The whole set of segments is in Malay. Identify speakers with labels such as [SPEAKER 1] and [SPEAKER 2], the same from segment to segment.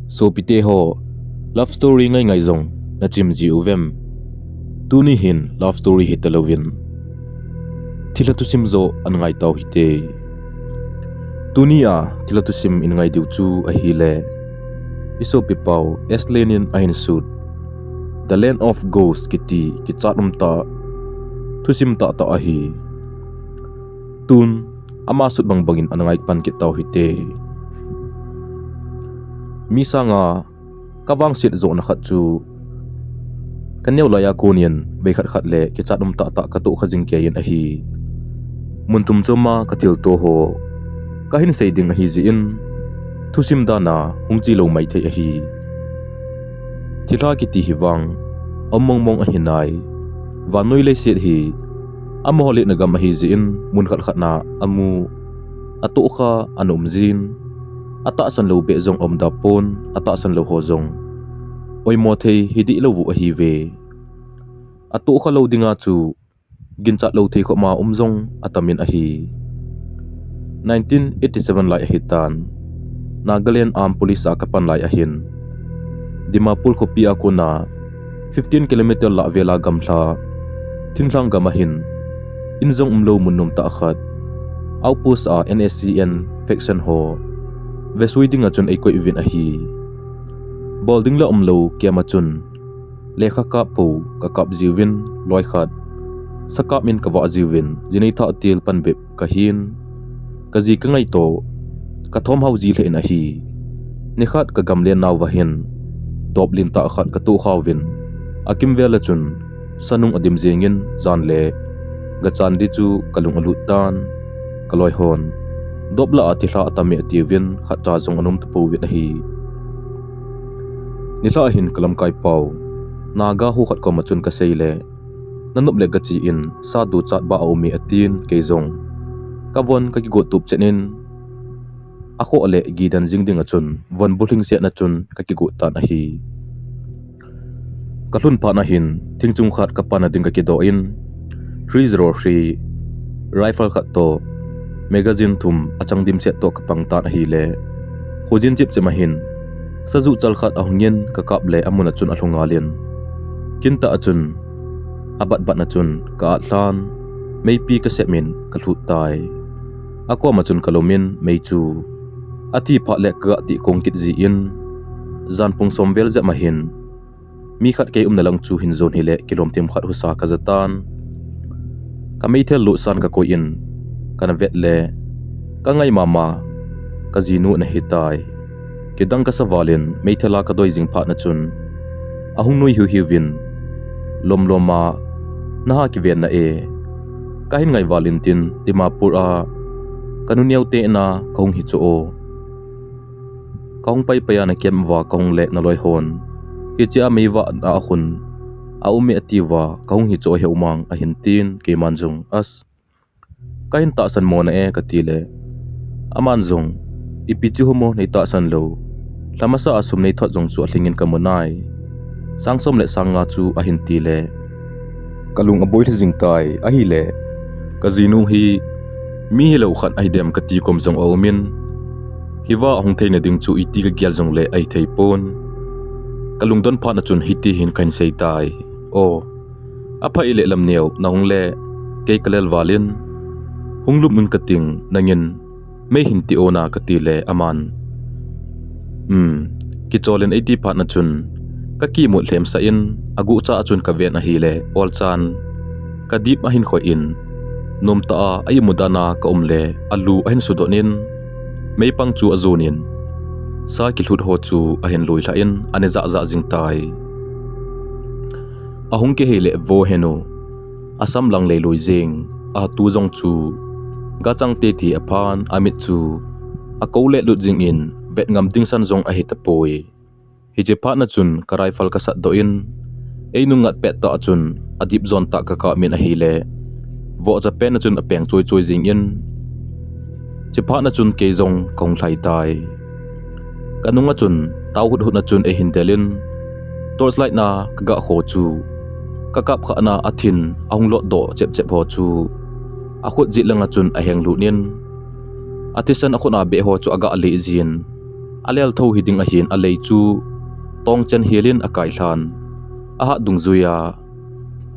[SPEAKER 1] So pite ho love story ngai zong na chim ji uvem tuni hin love story hitalovin thila tu sim zo an ngai taw hite tunia thila tu sim in ngai diu chu a hi le iso pipau eslenin ain sud the land of ghosts kiti kichatum ta tu sim ta ta a hi tun ama sut bang bangin an ngai pan ki taw hite misanga kawang sit zo na khat chu kaneu laya konian be khat khat le ki chatum ta ta ka to khajing ke yin a hi muntum choma katil to ho kahin seiding a hi ji in thusim dana hungchi lo mai thei a hi thila ki ti hiwang among mong a hinai wanoi le set hi amo le na gam a hi ji in mun khat khat na amu atu kha anum jin ata san lo be zong om da pon ata san lo ho zong oi mo thei hidi lo vu a hi ve atu kha lo dinga chu gincha lo thei kho ma zong atamin a hi 1987 lai hitan Nagaland Armed Police a kapan lai a hin Dimapur ko pi ako na 15 km la vela gamthla thingthlang gama hin inzong umlo munnom ta akhat outpost a NSCN faction ho vesui dinga chun ei ko event a hi bolding la umlo kiama chun lekha ka po ka kap jiwin loi khat sakap min ka wa jiwin jinei tha til panbe ka hin ka ji ka ngai to ka thom hau ji le na hi ni khat ka gam le naw wa hin top lin ta khat ka tu khawin akim vela chun sanung adim jengin zan le ga chan di chu kalung alut tan kaloi hon dobla atila atami ativin khacha jong anum tapo wit hi nila hin kalam kai pau naga hu khat ko machun ka seile nanup le gachi in sadu chat ba aumi atin ke jong kawon ka ki go tup chenin akho ale gidan jingding achun von buling se na chun ka ki go ta na hi kalun pa na hin thingchung khat ka pa na ding ka ki do in 303 rifle khat to magazine thum achang dim se to kapang ta hi le hojin chip chema hin saju chal khat ahungin ka kap le amuna chun ahlunga len kinta achun abat bat na chun ka thlan meipi ka semin ka thut tai ako ma chun kalomin meichu ati pha le ka ti kongkit ji in zanpung somvel ja mahin mi khat ke nalang chu hin zon hi le kilom tim khat husa ka zatan ka meithel lu san ka ko in kana vet le ka ngai mama ka jinu na hitai kidang ka sawalin meithela ka doi jing pha na chun ahung noi hu hiwin lomloma na ha ki ven na e kahin ngai valentin dimapur a kanuniau te na kong hi cho o kong pai paya na kem wa kong le na loi hon ki chia meiwa na akhun a umi atiwa kong hi cho he umang a hintin ke manjung as kain ta san mo na e katile aman zong ipichu homo nei ta san lo lamasa asum nei thot jong chu ahlingin kamonai sangsom le sanga chu a hin ti le kalung aboi jing tai a hi le kazinu hi mi hilo khan ai dem ka ti kom jong omin hiwa hong theina ding chu iti ka gyal jong le ai thei pon kalung don pha na chun hiti hin kain sei tai o apa ile lam neu na hong le ke kalel walin hunglup mun kating nangin may hinti ona katile aman kicholen 80 pa na chun kaki mo lem sa in agu cha chun ka ven a hile ol chan kadip ahin khoi in nom ta ay mudana ka umle alu ahin sudonin may pang chu azunin sa kilhut ho chu ahin loi la in ane za za jing tai ahung ke hele vo heno asam lang le loi jing a tu jong chu gachang te thi aphan amit chu akole lut jing in bet ngam ting san jong a hitapoi hi je pha na chun ka rifle ka sat do in einungat pet ta chun adip zon ta ka ka min a hile vo cha pen na chun apeng choi choi jing in che pha na chun ke jong kong thlai tai kanunga chun tau hut hut na chun e hindelin torchlight na ka ga kho chu ka kap kha na athin aung lot do chep chep ho chu akhut ji langa chun a heng lu nin atisan akhuna be ho chu aga ali jin alel tho hiding a hin alei chu tong chen helin akai hlan aha dungzuya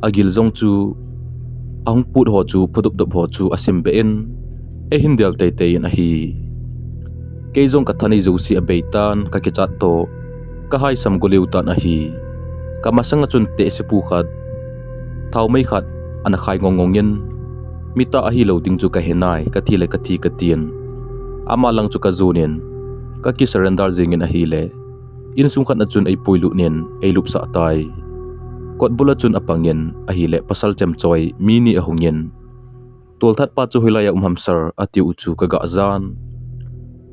[SPEAKER 1] agil zong chu ahung put ho chu phudup dop ho chu asim be in e hindel te te in a hi keizong kathani zosi abeitan ka kechat to ka hai sam goleu tan a hi kamasanga chun te se pu khat thau mai khat ana khai ngongongin mita a hi lo ding chu ka henai ka thi le ka thi ka tien ama lang chu ka zonin ka ki surrender jingin a hi le in sung khat na chun ei poilu nen ei lup sa tai kot bula chun apangin a hi le pasal chem choi mi ni a hongin tol that pa chu hilaya hamsar atiu chu ka ga zan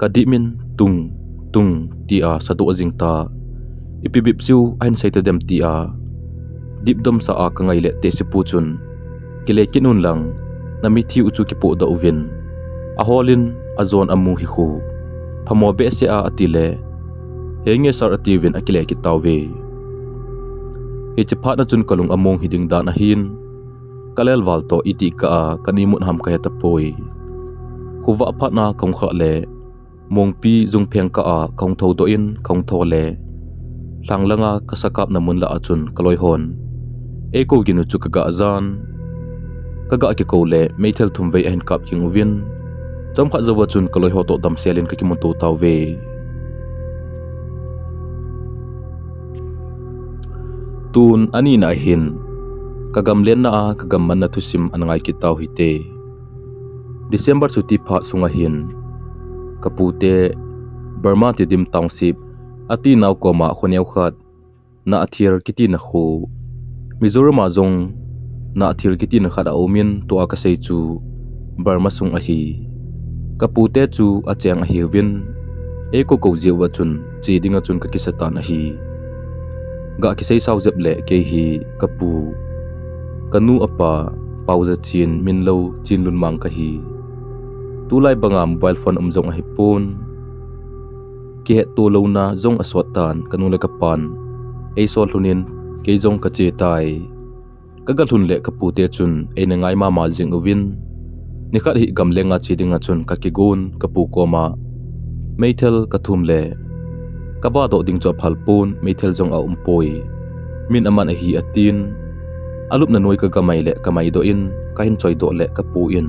[SPEAKER 1] ka dimin tung tung ti a sadu jingta ipibip siu ain saita dem ti a dipdom sa a ka ngai le te si pu chun kile kinun lang na mi thi uchu ki po da uvin a holin a zon amu hi khu phamo be se a atile henge sar ativin akile ki tawve he chapha na chun kalung among hiding dan a hin kalel wal to iti ka a kanimun ham ka ta poi khuwa pha na kong kha le mongpi zung pheng ka a kong tho do in kong tho le langlanga kasakap na mun la achun kaloi hon e ko ginu chu ka ga zan kaga ki ko le meithel thum ve hen kap king win chom kha zawa chun kaloi ho to dam selin ka ki mun to taw ve tun ani na hin kagam len na kagam man na thusim anangai ki taw hite December chuti pha sunga hin kapute Burma ti dim township ati naw koma khoneu khat na athir kiti na khu Mizoram azong na athil kiti na khada omin to aka sei chu Burma sung a hi kapute chu acheng a hi win e ko ko jewa chun chi dinga chun ka kisatan a hi ga ki sei saw jep le ke hi kapu kanu apa pauza chin minlo chinlun mang ka hi tulai banga mobile phone umjong a hi pon ki he to lo na zong aswatan kanu le kapan e sol hunin ke zong ka che tai kagalhun le kapute chun e na ngai ma jing win ni khat hi gamlenga chidinga chun ka kigun kapu koma meithel kathum le kaba do ding cho phalpun meithel jong a umpoi min aman a hi atin alup na noi ka gamai le kamai do in ka hin choi do le kapu in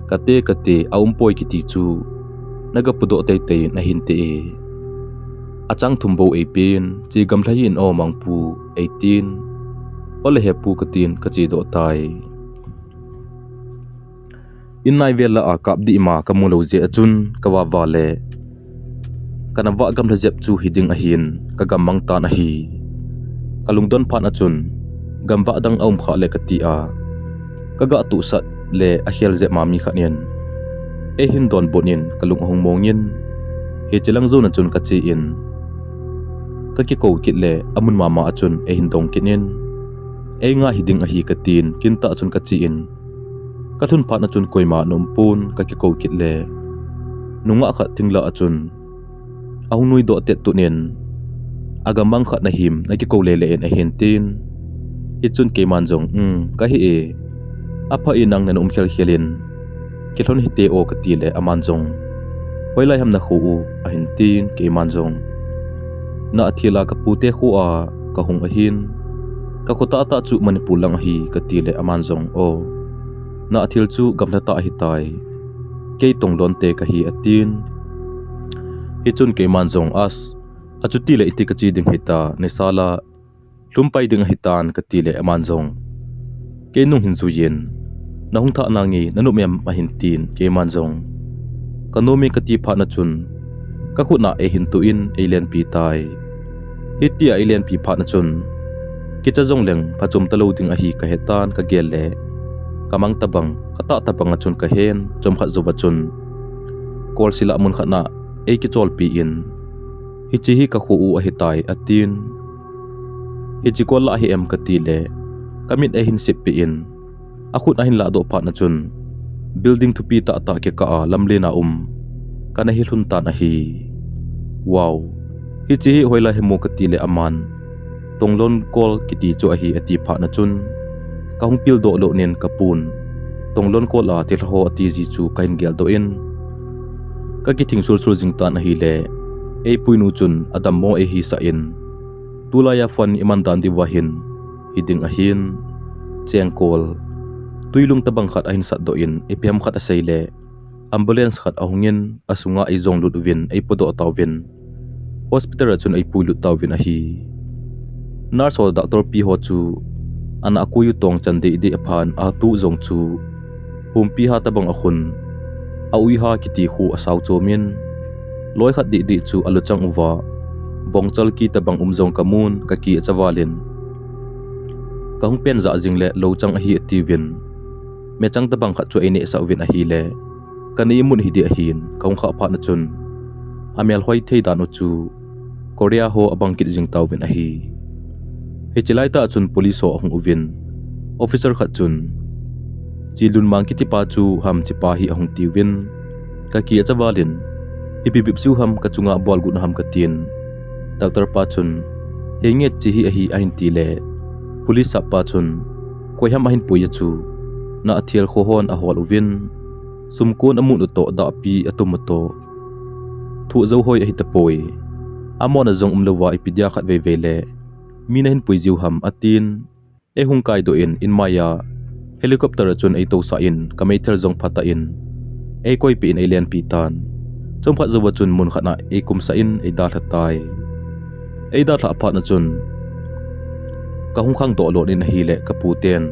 [SPEAKER 1] kate a umpoi kiti chu naga pudo te te na hin te e achang thumbo e pin chi gam thlai in o mangpu 18 ole he pu katin kachi do tai in nai vela a kap di ma kamulo je achun kawa wale kana wa gam thajep chu hiding a hin ka gamang tan a hi kalungdon phan achun gamba dang aum kha le kati a kaga tu sat le a hial je mami khanien e hin don bonin kalung hong mongin he chelang zon achun kachi in kaki ko kit le amun mama achun e hin dong kinin e nga hiding a hi katin kinta achun kachi in kathun phan achun koima nompun kaki ko kit le nunga kha thingla achun aung nui do te tunin agamang kha na him na ki ko le en a hen tin ichun ke manjong ka hi e apa inang nan khel khelin kilhon hi te o ka ti le amanjong hoilai ham na khu u a hin tin ke manjong na athila ka pute khu a ka hung a hin ka khota ta chu manipulang hi ka ti le amanjong o na athil chu gamla ta hi tai ke tonglon te ka hi atin hichun ke manjong as achuti le iti ka chi ding hita ne sala lumpai ding hitan ka ti le amanjong ke nung hin zu yen na hung tha nangi nanu mem a hin tin ke manjong kanomi ka ti pha na chun ka khuna e hin tu in alien pi tai hiti alien pi pha na chun kicha jong leng phachum talo ding a hi ka hetan ka gel le kamang tabang kata tabang achun ka hen chom kha zuwa chun kol sila mun khana e ki chol pi in hichi hi ka khu u a hitai atin hichi kol la hi em ka ti le kamit e hin sip pi in akhut a hin la do pha na chun building to pi ta ta ke ka lamle na kana hi hlun ta na hi wow hichi hi hoila hemo ka ti le aman tonglon kol kiti chu a hi ati pha na chun ka hung pil do lo nen kapun tonglon kol a til ho ati ji chu kain gel do in ka ki thing sul sul jing ta na hi le puinu chun adam mo hi sa in tulaya fan imandan diwahin hiding ahin chengkol tuilung tabang khat ahin sat doin piam khat asaile ambulance khat ahungin asunga zong lutvin podo tawvin hospital chun puilu tawvin ahi nurse or doctor pi ho chu ana akuyu tong chande de aphan a tu zong chu humpi ha tabang akhun aui ha kiti khu asaw chomin loi khat di chu aluchang uwa bongchal ki tabang umzong kamun ka ki chawalin kahung pen za jingle lo chang hi tivin mechang tabang khat chu ene sawin ahi le kani mun hi di ahin kahung kha pha na chun amel hoi thei dan chu korea ho abang kit jing tawin ahi hechilai ta chun police ho ahung uvin officer khat chun chilun mang kiti pa chu ham chipa hi ahung tiwin ka ki chawalin ipibip su ham ka chunga bol gun ham ka tin doctor pa chun henge chi hi ahi ahin ti le police sa pa chun koi ham ahin puya chu na athial kho hon a hol uvin sumkon amun uto da pi atum to thu zo hoi ahi tapoi amon azong umlowa ipidia khat ve vele minahin puiziu ham atin hungkai do in maya helicopter chun to sa in kamaithal zong phata in koi pi in alien pitan chomkha zawa chun mun khana kum sa in da thatai da tha pha na chun ka hung khang do lo in hi le ka puten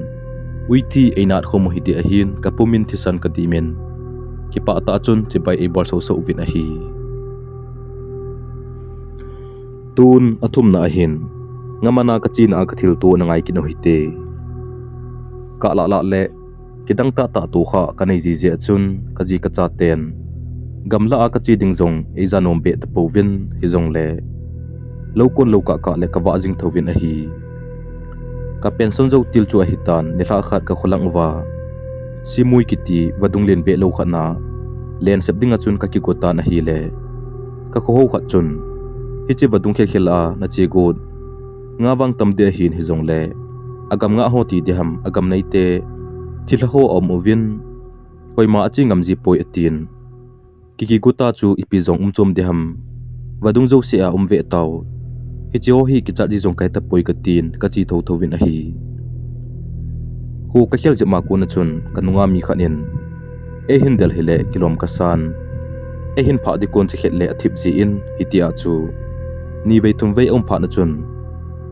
[SPEAKER 1] uithi einat khom hi di ahin ka pumin thisan ka dimen ki pa ta chun chi bai bol so so win ahi tun athum na ahin ngamana ka chin a ka thil tu na ngai kino hite ka la le kidang ta tu kha ka nei ji je chun ka ji ka cha ten gamla a ka chi ding zong zanom be ta povin hi zong le lokon loka ka le ka wa jing thovin ahi ka pension zo til chu a hitan ni kha khat ka kholang wa simui kiti wadung len be lo khana len sep dinga chun ka ki kota na hi le ka kho ho khat chun hi chi wadung khel khela na chi god nga wang tam de hin hi zong le agam nga ho ti de ham agam nei te thil ho om ovin poima achi ngam ji poi atin kiki guta chu ipi zong chom de ham wadung zo se a ve taw hi chi ho hi ki cha ji zong kai ta poi ka tin ka chi tho thovin a hi hu ka khel jema ko na chun kanunga mi khanin hindel hele kilom ka san hin pha di kon che khet le athip ji in hitia chu ni vei tum vei om pha na chun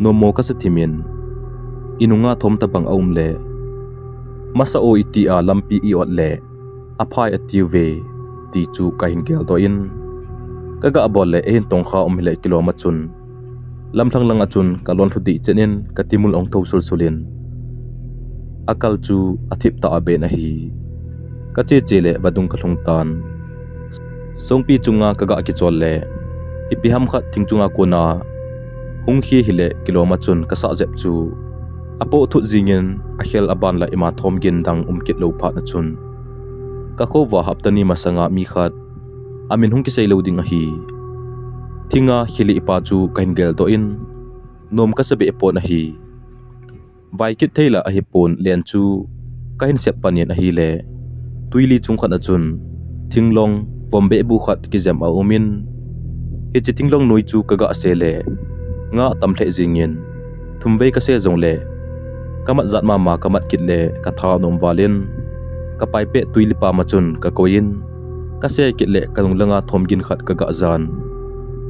[SPEAKER 1] no mo ka sathimin inunga thom ta bang aum le masa o iti a lampi I ot le aphai ative ti chu ka hin gel do in kaga abol le hin tong kha om le kiloma chun lamthang langa chun kalon thudi chenin katimul ong tho sul sulin akal chu athip ta abe na hi ka che chele badung ka thlong tan songpi chunga kaga ki chol le ipiham khat thingchunga kona hung hi hile kiloma chun ka sa jep chu apo thu jingin a khel aban la ima thom gin dang umkit lo pha na chun ka kho wa haptani masanga mi khat amin hung ki sei lo ding a hi thinga khili ipa chu kain gel do in nom ka sabe po na hi vai kit theila a hi pon len chu kain sep panin a hi le tuili chung khat na chun thinglong bombe bu khat ki jam a umin hi chi thinglong noi chu kaga se le nga tam the jingin thumvei ka se jong le kamat zat ma kamat kit le ka tha nom walin ka pai pe tuili pa ma chun ka koin ka se kit le kanung langa thomgin khat ka ga zan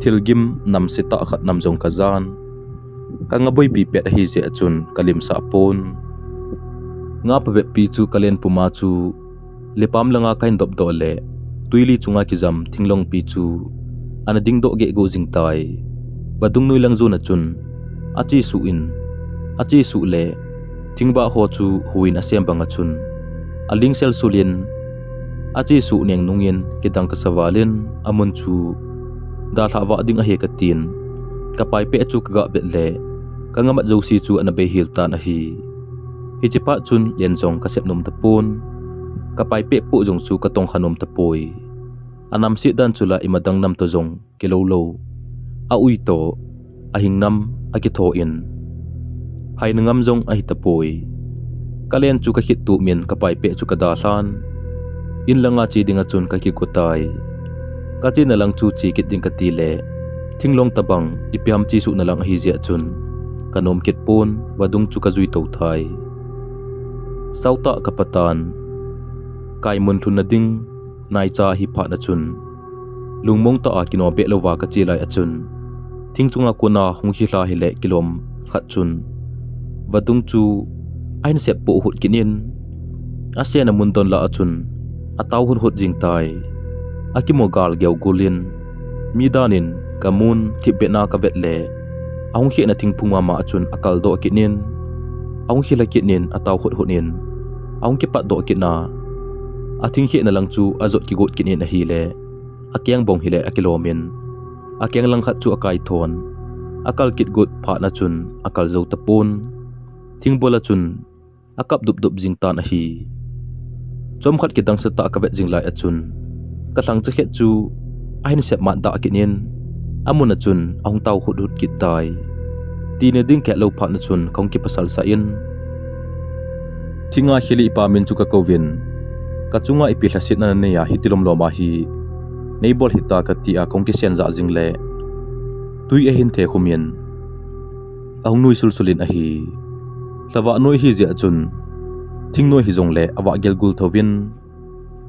[SPEAKER 1] thilgim nam sita khat nam jong ka zan ka ngaboi pi pe hi je chun kalim sa pon nga pa pi chu kalen puma chu lepam langa kain dop do le tuili chunga ki jam thinglong pi chu ana ding do ge go jing tai badung nui lang zuna chun achi su le thingba ho chu huin asem banga chun aling sel sulin achi su neng nungin kidang ka sawalin amun chu da thawa ding a he ka tin ka pai pe chu ka ga bet le ka ngama zo si chu ana be hil ta na hi chipa chun len jong ka sep nom ta pon ka pai pe pu jong chu ka tong khanom ta poi anam si dan chula imadang nam to jong kilo lo a ui to a hingnam a ki tho in hai nangam jong a hitapoi kalen chu ka hit tu min ka pai pe chu ka da hlan in langa chi dinga chun ka ki kotai ka chi na lang chu chi kit ding ka ti le thinglong tabang ipiam chi su na lang hi zia chun kanom kit pon wadung chu ka zui to thai sauta kapatan kai mun thun na ding nai cha hi pha na chun lungmong ta a kino be lowa ka chi lai achun thingchunga kona hunghi hla hi le kilom khat chun wadung chu ain sep po hut kinin asena mundon la achun ataw hut jing tai akimogal gyau gulin midanin kamun thibena ka vetle aung hi na thingphuma ma achun akal do kinin aung hi la kinin ataw hunin aung ki pat do kina athing hi na lang chu azot ki gut kinin a hi le akyang bong hi le akilomin akyang lang khat chu akai thon akal kit gut pha na chun akal zo tapon thingbola chun akap dup jing tan a hi chom khat kitang sa ta ka vet jing lai achun ka thlang che khet chu ain sep ma da kinin amuna chun aung taw hut kit tai ti ne ding ke lo pha na chun khong ki pasal sa in thinga hili pa min chu ka kovin ka chunga ipi hlasit na ne ya hitilom loma hi neibol hita ka ti a khong ki sen za jing le tui a hin the khumien aung nui sulsulin a hi lawa noi hi zia chun thing noi hi zong le awa gel gul thovin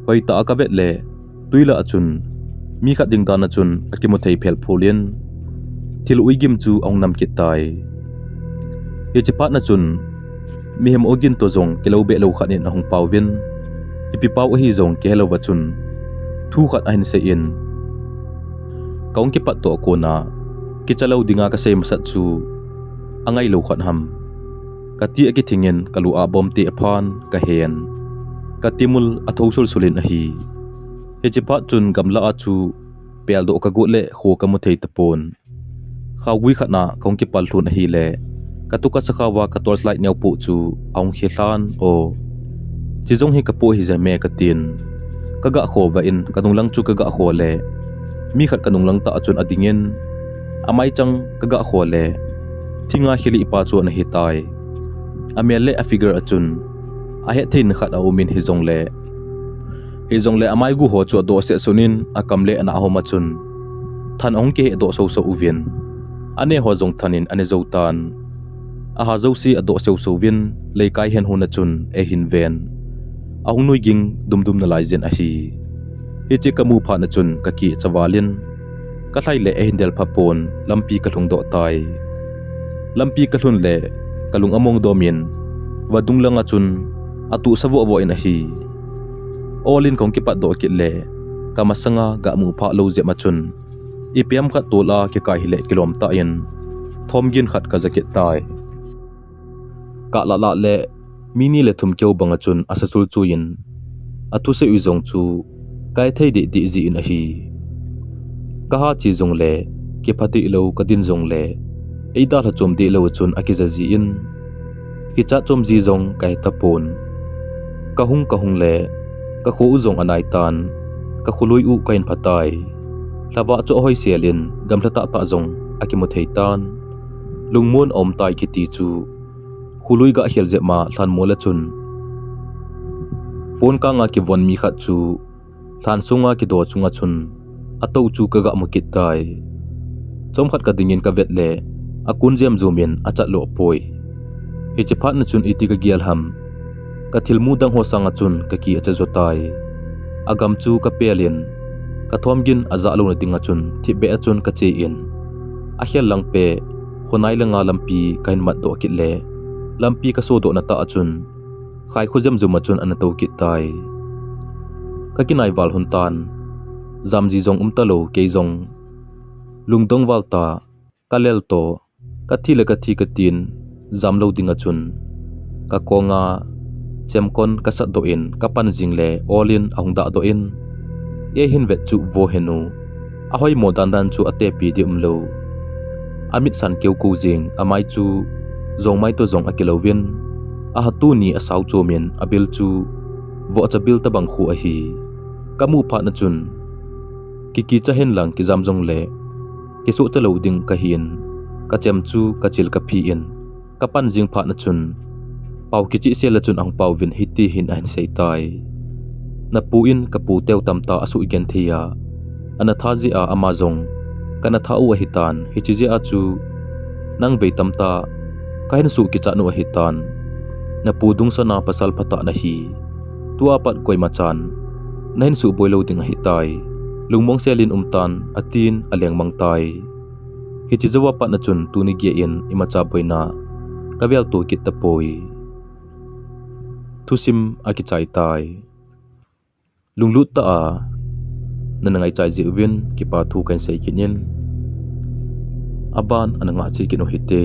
[SPEAKER 1] hoi ta ka vet le tuila achun mi khat ding dan achun akimu thei phel pholin thil uigim chu ong nam kit tai ye chipat na chun mi hem ogin to zong kilo be lo khanin ahong pawin ipi paw hi zong ke lo wachun thu khat ahin se in kaung ki pat to ko na ki chalo dinga ka sem sat chu angai lo khat ham kati aki thingen kalu a bom ti aphan ka hen katimul athosul sulin a hi he chipat chun gamla a chu pel do ka gut le kho ka mu thei tapon khawi khatna kaung ki pal hlun a hi le katuka sakhawa ka torch light nyau pu chu aung hi hlan o chizong hi kapo hi zame katin kaga kho wa in kanung lang chu kaga kho le mi khat kanung lang ta achun adingin amai chang kaga kho le thinga hili ipa chu na hi tai amel le a figure achun a he thein khat a umin hi zong le amai gu ho chu do se sunin akam le ana homa chun than ong ke do so uvin ane ho zong thanin ane zo tan a ha zo si a do so vin le kai hen hona chun e hin ven ahung noi ging dum na lai zen a hi che kamu pha na chun ka ki chawalin ka thlai le e hindel phapon lampi ka thlung do tai lampi ka thlun le kalung among domin wadung langa chun atu savo vo in a hi olin kong ki pat do kit le kamasanga ga mu pha lo je ma chun ipiam khat tola ke kai hile kilom ta in thomgin khat ka zakit tai ka la le mini le thum keu banga chun asachul chu in athu se uzong chu kai thei di ji in a hi ka ha chi zong le ke phati lo ka din zong le eida la chom di lo chun akiza ji in ki cha chom ji zong kai tapon ka hung le ka kho uzong anai tan ka khului u kain phatai lawa cho hoi selin gamthata ta zong akimu thei tan lungmon om tai ki ti chu khului ga hel je ma thlan mola chun pon ka nga ki von mi khat chu thlan sunga ki do chunga chun ato chu ka ga mu kit tai chom khat ka dingin ka vet le akun jem zumin acha lo poi hi che phat na chun iti ka gial ham ka thilmu dang ho sanga chun ka ki acha zotai agam chu ka pelin ka thomgin aza lo na dinga chun thibe achun ka che in a hial lang pe khonai langa lampi kain mat do kit le lampi ka so do na ta achun khai khuzem zuma chun an to kit tai ka kinai wal hun tan zamji zong umtalo ke zong lungdong walta kalel to ka thi ka tin zamlo dinga chun ka konga chemkon ka sat do in ka pan jing le olin ahung da do in e hin vet chu vo henu a hoi mo dan chu ate pi di umlo amit san keu ku jing amai chu zong mai to zong akilovin a hatu ni a sau chomin abil chu vo cha bil ta bang khu a hi kamu pha na chun ki cha hen lang ki jam jong le ki su cha lo ding ka hin ka chem chu ka chil ka phi in ka pan jing pha na chun pau ki chi sel la chun ang pau vin hiti hin an sei tai na pu in ka pu teu tam ta asu igen thia ana thaji a amazon kana thau a hitan hichije achu nang be tamta kain su ki chanu a hitan na pudung sa na pasal phata na hi tua pat koi machan nain su boilo ding a hitai lungmong selin umtan atin aleng mangtai hichijawa pat na chun tuni ge in imacha boina kavel to kit tapoi thusim akichai tai lunglut ta a nanangai chai ji win ki pa thu kan sei kinin aban ananga chi kinu hite